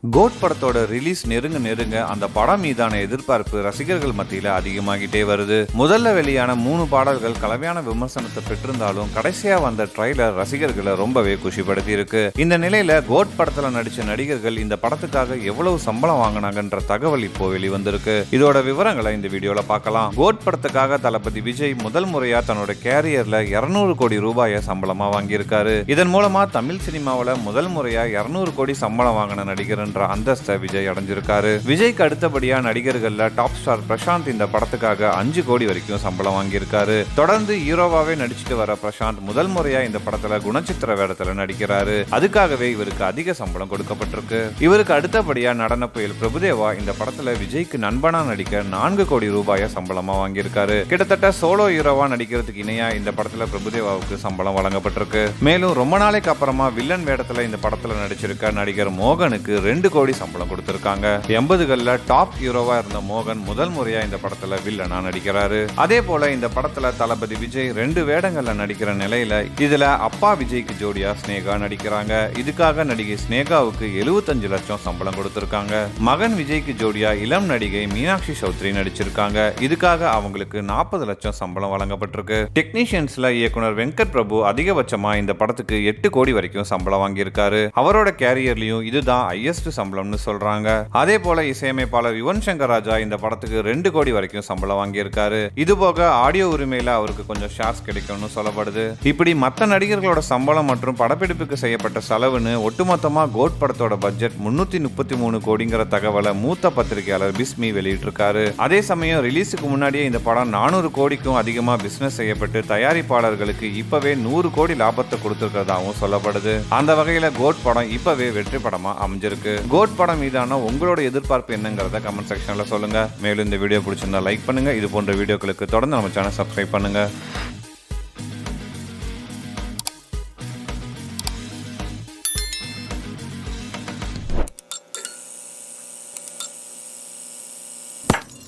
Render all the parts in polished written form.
Code படத்தோட release நெருங்க அந்த படம் மீதான எதிர்பார்ப்பு ரசிகர்கள் மத்தியில அதிகமாகிட்டே வருது. முதல்ல வெளியான 3 பாடல்கள் கலவையான விமர்சனத்தை பெற்றிருந்தாலும் கடைசியா வந்த ட்ரைலர் ரசிகர்களை ரொம்பவே குஷிப்படுத்தி இருக்கு. இந்த நிலையில கோட் படத்துல நடிச்ச நடிகர்கள் இந்த படத்துக்காக எவ்வளவு சம்பளம் வாங்கினாங்கன்ற தகவல் இப்போ வெளிவந்திருக்கு. இதோட விவரங்களை இந்த வீடியோல பார்க்கலாம். கோட் படத்துக்காக தளபதி விஜய் முதல் முறையா தன்னோட கேரியர்ல 200 கோடி ரூபாயை சம்பளமா வாங்கியிருக்காரு. இதன் மூலமா தமிழ் சினிமாவில முதல் முறையா 200 கோடி சம்பளம் வாங்கின நடிகர் அந்தஸ்தை விஜய் அடைஞ்சிருக்காரு. விஜய்க்கு அடுத்தபடியா நடிகர்கள்ல டாப் ஸ்டார் பிரசாந்த் இந்த படத்துக்காக 5 கோடி வரைக்கும் சம்பளம் வாங்கியிருக்காரு. தொடர்ந்து ஹீரோவாவே நடிச்சிட்டு வர பிரசாந்த் முதல் முறையா இந்த படத்துல குணச்சித்திர வேடத்துல நடிக்கிறாரு. அதுக்காகவே இவருக்கு அதிக சம்பளம் கொடுக்கப்பட்டிருக்கு. இவருக்கு அடுத்தபடியா நடன புயல் பிரபுதேவா இந்த படத்துல விஜய்க்கு நண்பனா நடிக்க 4 கோடி ரூபாய சம்பளமா வாங்கியிருக்காரு. கிட்டத்தட்ட சோலோ ஹீரோவா நடிக்கிறதுக்கு இணையா இந்த படத்துல பிரபுதேவாவுக்கு சம்பளம் வழங்கப்பட்டிருக்கு. மேலும் ரொம்ப நாளைக்கு அப்புறமா வில்லன் வேடத்துல இந்த படத்துல நடிச்சிருக்க நடிகர் மோகனுக்கு 2 கோடி சம்பளம் கொடுத்திருக்காங்க. 80கள்ல டாப் ஹீரோவா இருந்த மோகன் முதல் முறையா இந்த படத்துல வில்லனா நடிக்கிறாரு. அதே போல இந்த படத்துல தளபதி விஜய் 2 வேடங்கள்ல நடிக்கிற நிலையில இதுல அப்பா விஜய்க்கு ஜோடியா ஸ்னேகா நடிக்கிறாங்க. இதுக்காக நடிகை ஸ்னேகாவுக்கு 75 லட்சம் சம்பளம் கொடுத்திருக்காங்க. மகன் விஜய்க்கு ஜோடியா இளம் நடிகை மீனாட்சி சௌத்ரி நடிச்சிருக்காங்க. இதுக்காக அவங்களுக்கு 40 லட்சம் சம்பளம் வழங்கப்பட்டிருக்கு. டெக்னீஷியன்ஸ்ல இயக்குனர் வெங்கட் பிரபு அதிகபட்சமா இந்த படத்துக்கு 8 கோடி வரைக்கும் சம்பளம் வாங்கியிருக்காரு. அவரோட கேரியர்லயும் இதுதான் ஹையஸ்ட் சம்பளம்னு சொல்றாங்க. அதே போல இசையமைப்பாளர் யுவன் சங்கர் ராஜா இந்த படத்துக்கு 2 கோடி வரைக்கும் சம்பளம் வாங்கியிருக்காரு. இது போக ஆடியோ உரிமையில அவருக்கு கொஞ்சம் ஷேர்ஸ் கிடைக்கும்னு சொல்லப்படுது. இப்படி மற்ற நடிகர்களோட சம்பளம் மற்றும் படப்பிடிப்புக்கு செய்யப்பட்ட செலவுன்னு ஒட்டுமொத்தமா கோட் படத்தோட பட்ஜெட் 333 கோடிங்கிற தகவலை மூத்த பத்திரிகையாளர் பிஸ்மி வெளியிட்டிருக்காரு. அதே சமயம் ரிலீஸுக்கு முன்னாடியே இந்த படம் 400 கோடிக்கும் அதிகமா பிசினஸ் செய்யப்பட்டு தயாரிப்பாளர்களுக்கு இப்பவே 100 கோடி லாபத்தை கொடுத்திருக்கிறதாவும் சொல்லப்படுது. அந்த வகையில கோட் படம் இப்பவே வெற்றி படமா அமைஞ்சிருக்கு. கோட் படம் மீதான உங்களோட எதிர்பார்ப்பு என்னங்கிறத கமெண்ட் செக்ஷன்ல சொல்லுங்க. மேலும் இந்த வீடியோ பிடிச்சிருந்தா லைக் பண்ணுங்க. இது போன்ற வீடியோக்களுக்கு தொடர்ந்து நம்ம சேனல் சப்ஸ்கிரைப் பண்ணுங்க.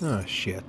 Oh shit.